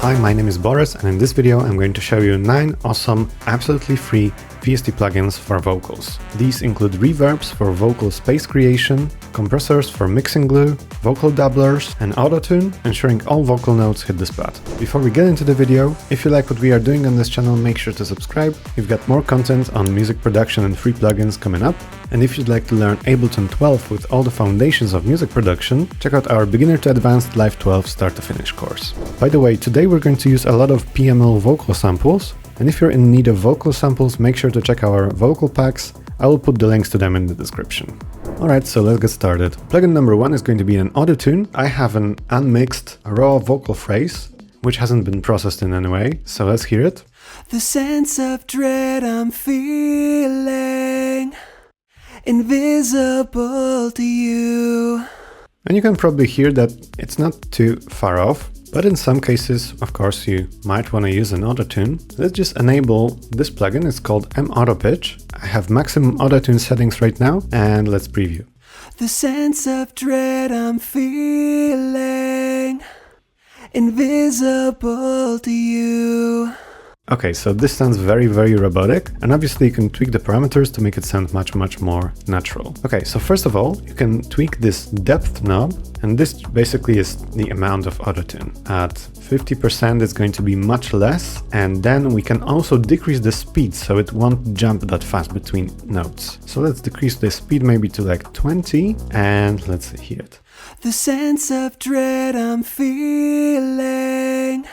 Hi, my name is Boris, and in this video I'm going to show you 9 awesome, absolutely free VST plugins for vocals. These include reverbs for vocal space creation, compressors for mixing glue, vocal doublers, and autotune, ensuring all vocal notes hit the spot. Before we get into the video, if you like what we are doing on this channel, make sure to subscribe. We've got more content on music production and free plugins coming up. And if you'd like to learn Ableton 12 with all the foundations of music production, check out our Beginner to Advanced Live 12 Start to Finish course. By the way, today we're going to use a lot of PML vocal samples. And if you're in need of vocal samples, make sure to check our vocal packs. I will put the links to them in the description. Alright, so let's get started. Plugin number 1 is going to be an autotune. I have an unmixed raw vocal phrase, which hasn't been processed in any way, so let's hear it. The sense of dread I'm feeling, invisible to you. And you can probably hear that it's not too far off. But in some cases, of course, you might want to use an autotune. Let's just enable this plugin. It's called MAutoPitch. I have maximum autotune settings right now, and let's preview. The sense of dread I'm feeling, invisible to you. Okay, so this sounds very, very robotic, and obviously you can tweak the parameters to make it sound much more natural. Okay, so first of all, you can tweak this depth knob, and this basically is the amount of autotune. At 50% it's going to be much less, and then we can also decrease the speed so it won't jump that fast between notes. So let's decrease the speed maybe to like 20, and let's hear it. The sense of dread I'm feeling.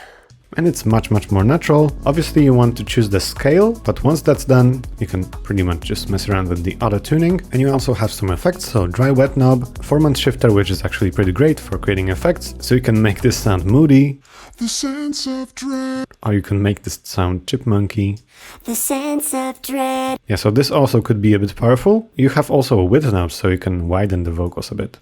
And it's much more natural. Obviously you want to choose the scale, but once that's done, you can pretty much just mess around with the auto tuning. And you also have some effects, so dry wet knob, formant shifter, which is actually pretty great for creating effects. So you can make this sound moody. The sense of dread. Or you can make this sound chipmunky. The sense of dread. Yeah, so this also could be a bit powerful. You have also a width knob, so you can widen the vocals a bit.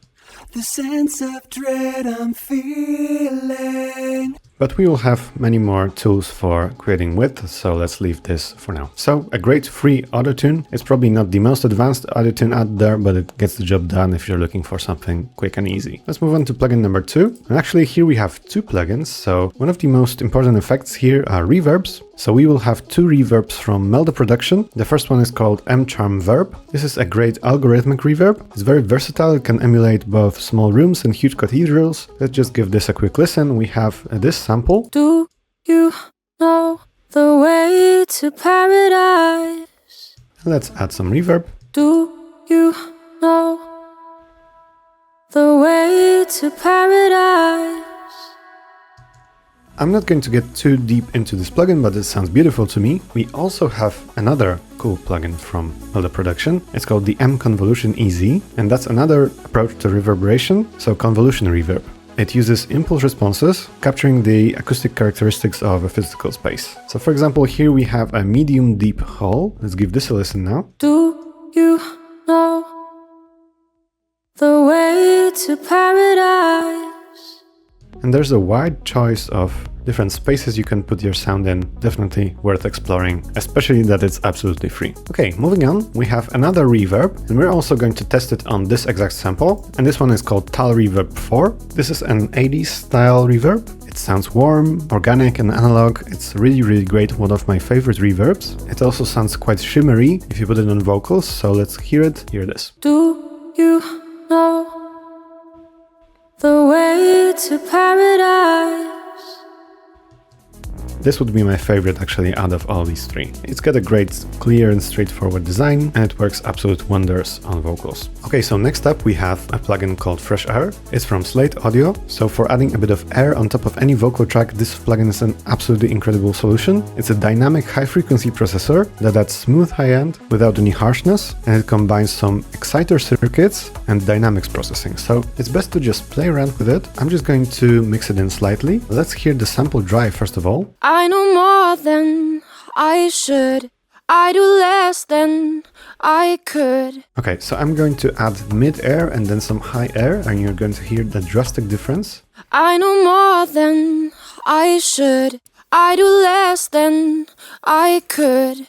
The sense of dread I'm feeling. But we will have many more tools for creating width, so let's leave this for now. So a great free autotune. It's probably not the most advanced autotune out there, but it gets the job done if you're looking for something quick and easy. Let's move on to plugin number 2. And actually here we have 2 plugins. So one of the most important effects here are reverbs. So we will have 2 reverbs from MeldaProduction. The first one is called MCharmVerb. This is a great algorithmic reverb. It's very versatile. It can emulate both small rooms and huge cathedrals. Let's just give this a quick listen. We have this sample. Do you know the way to paradise? Let's add some reverb. Do you know the way to paradise? I'm not going to get too deep into this plugin, but it sounds beautiful to me. We also have another cool plugin from MeldaProduction. It's called the MConvolutionEZ, and that's another approach to reverberation, so convolution reverb. It uses impulse responses, capturing the acoustic characteristics of a physical space. So for example, here we have a medium deep hall. Let's give this a listen now. Do you know the way to paradise? And there's a wide choice of different spaces you can put your sound in. Definitely worth exploring, especially that it's absolutely free. Okay, moving on, we have another reverb, and we're also going to test it on this exact sample. And this one is called Tal Reverb 4. This is an 80s style reverb. It sounds warm, organic and analog. It's really great, one of my favorite reverbs. It also sounds quite shimmery if you put it on vocals, so let's hear it. Hear this. Do you know the way to paradise? This would be my favorite actually out of all these 3. It's got a great, clear and straightforward design, and it works absolute wonders on vocals. Okay, so next up we have a plugin called Fresh Air. It's from Slate Audio. So for adding a bit of air on top of any vocal track, this plugin is an absolutely incredible solution. It's a dynamic high-frequency processor that adds smooth high-end without any harshness, and it combines some exciter circuits and dynamics processing. So it's best to just play around with it. I'm just going to mix it in slightly. Let's hear the sample dry first of all. I know more than I should. I do less than I could. Okay, so I'm going to add mid-air and then some high air, and you're going to hear the drastic difference. I know more than I should. I do less than I could.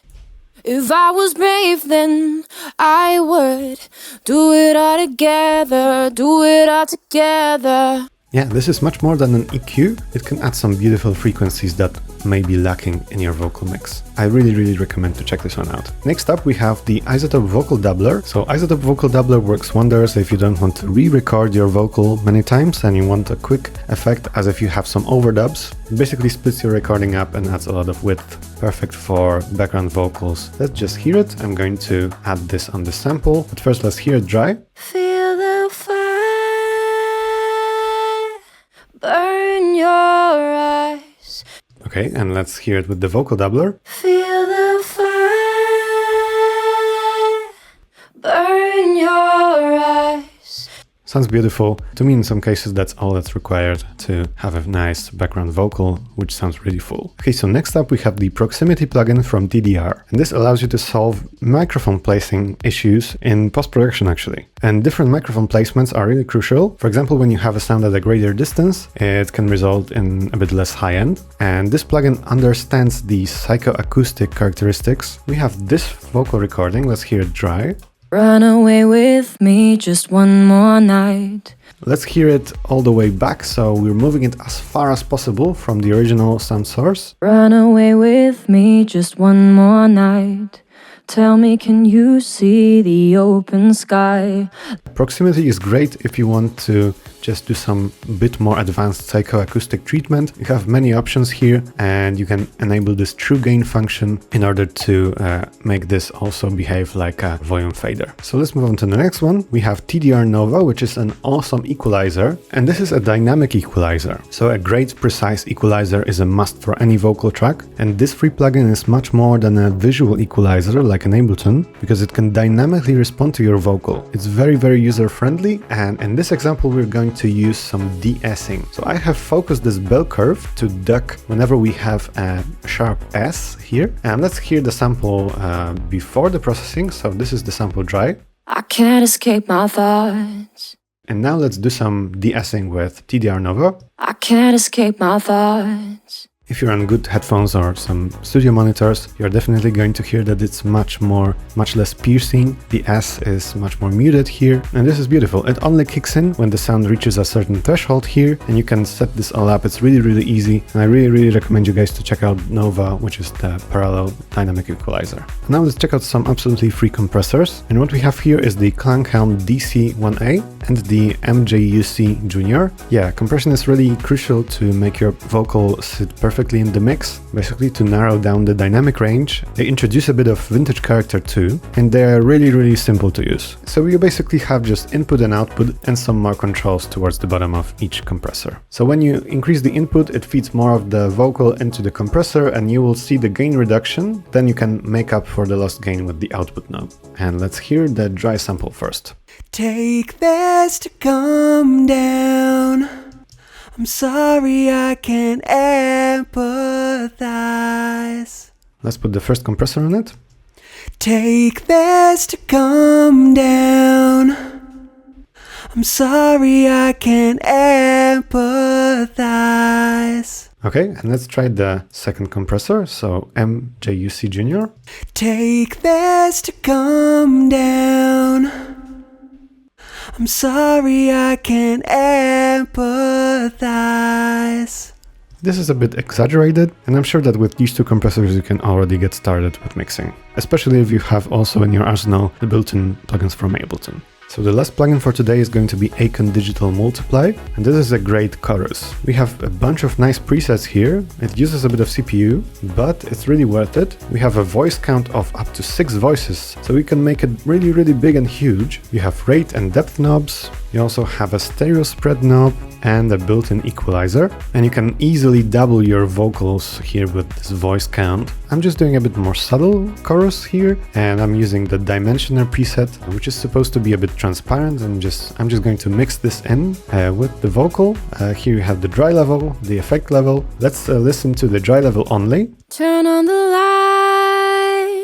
If I was brave, then I would do it all together, do it all together. Yeah, this is much more than an EQ. It can add some beautiful frequencies that may be lacking in your vocal mix. I really recommend to check this one out. Next up, we have the Izotope Vocal Doubler. So Izotope Vocal Doubler works wonders if you don't want to re-record your vocal many times and you want a quick effect as if you have some overdubs. It basically splits your recording up and adds a lot of width. Perfect for background vocals. Let's just hear it. I'm going to add this on the sample, but first let's hear it dry. Feel the fire burn your eyes. Okay, and let's hear it with the vocal doubler. Feel the fire burn your eyes. Sounds beautiful. To me, in some cases, that's all that's required to have a nice background vocal, which sounds really full. Okay, so next up we have the proximity plugin from TDR. And this allows you to solve microphone placing issues in post-production actually. And different microphone placements are really crucial. For example, when you have a sound at a greater distance, it can result in a bit less high end. And this plugin understands the psychoacoustic characteristics. We have this vocal recording. Let's hear it dry. Run away with me just one more night. Let's hear it all the way back, so we're moving it as far as possible from the original sound source. Run away with me just one more night. Tell me, can you see the open sky? Proximity is great if you want to just do some bit more advanced psychoacoustic treatment. You have many options here and you can enable this true gain function in order to make this also behave like a volume fader. So let's move on to the next one. We have TDR Nova, which is an awesome equalizer, and this is a dynamic equalizer. So a great precise equalizer is a must for any vocal track, and this free plugin is much more than a visual equalizer like an Ableton, because it can dynamically respond to your vocal. It's very user-friendly, and in this example we're going to use some de-essing. So I have focused this bell curve to duck whenever we have a sharp S here. And let's hear the sample before the processing. So this is the sample dry. I can't escape my thoughts. And now let's do some de-essing with TDR Nova. I can't escape my thoughts. If you're on good headphones or some studio monitors, you're definitely going to hear that it's much less piercing. The S is much more muted here, and this is beautiful. It only kicks in when the sound reaches a certain threshold here, and you can set this all up. It's really easy, and I really recommend you guys to check out Nova, which is the parallel dynamic equalizer. Now let's check out some absolutely free compressors, and what we have here is the Klanghelm DC1A and the MJUC Junior. Yeah, compression is really crucial to make your vocal sit perfectly in the mix, basically to narrow down the dynamic range. They introduce a bit of vintage character too, and they're really simple to use. So you basically have just input and output and some more controls towards the bottom of each compressor. So when you increase the input, it feeds more of the vocal into the compressor and you will see the gain reduction. Then you can make up for the lost gain with the output knob. And let's hear the dry sample first. Take this to calm down. I'm sorry I can't empathize. Let's put the first compressor on it. Take this to calm down. I'm sorry I can't empathize. Okay, and let's try the second compressor, so MJUC Junior. Take this to calm down. I'm sorry I can't empathize. This is a bit exaggerated, and I'm sure that with these two compressors you can already get started with mixing, especially if you have also in your arsenal the built-in plugins from Ableton. So the last plugin for today is going to be Acon Digital Multiply, and this is a great chorus. We have a bunch of nice presets here. It uses a bit of CPU, but it's really worth it. We have a voice count of up to 6 voices, so we can make it really big and huge. You have rate and depth knobs. You also have a stereo spread knob and a built-in equalizer, and you can easily double your vocals here with this voice count. I'm just doing a bit more subtle chorus here, and I'm using the dimensioner preset, which is supposed to be a bit transparent, and I'm just going to mix this in with the vocal. Here you have the dry level, the effect level. Let's listen to the dry level only. Turn on the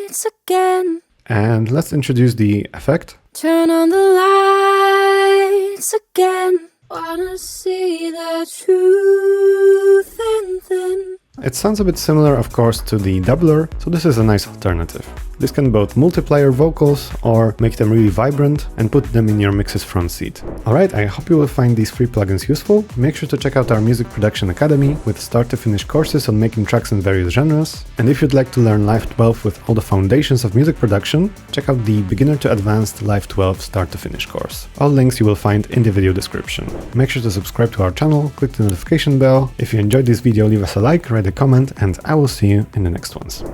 lights again. And let's introduce the effect. Turn on the lights again. Wanna see the truth and then. It sounds a bit similar, of course, to the doubler, so this is a nice alternative. This can both multiply your vocals or make them really vibrant and put them in your mix's front seat. Alright, I hope you will find these free plugins useful. Make sure to check out our Music Production Academy with start to finish courses on making tracks in various genres. And if you'd like to learn Live 12 with all the foundations of music production, check out the Beginner to Advanced Live 12 Start to Finish course. All links you will find in the video description. Make sure to subscribe to our channel, click the notification bell. If you enjoyed this video, leave us a like, write a comment, and I will see you in the next ones.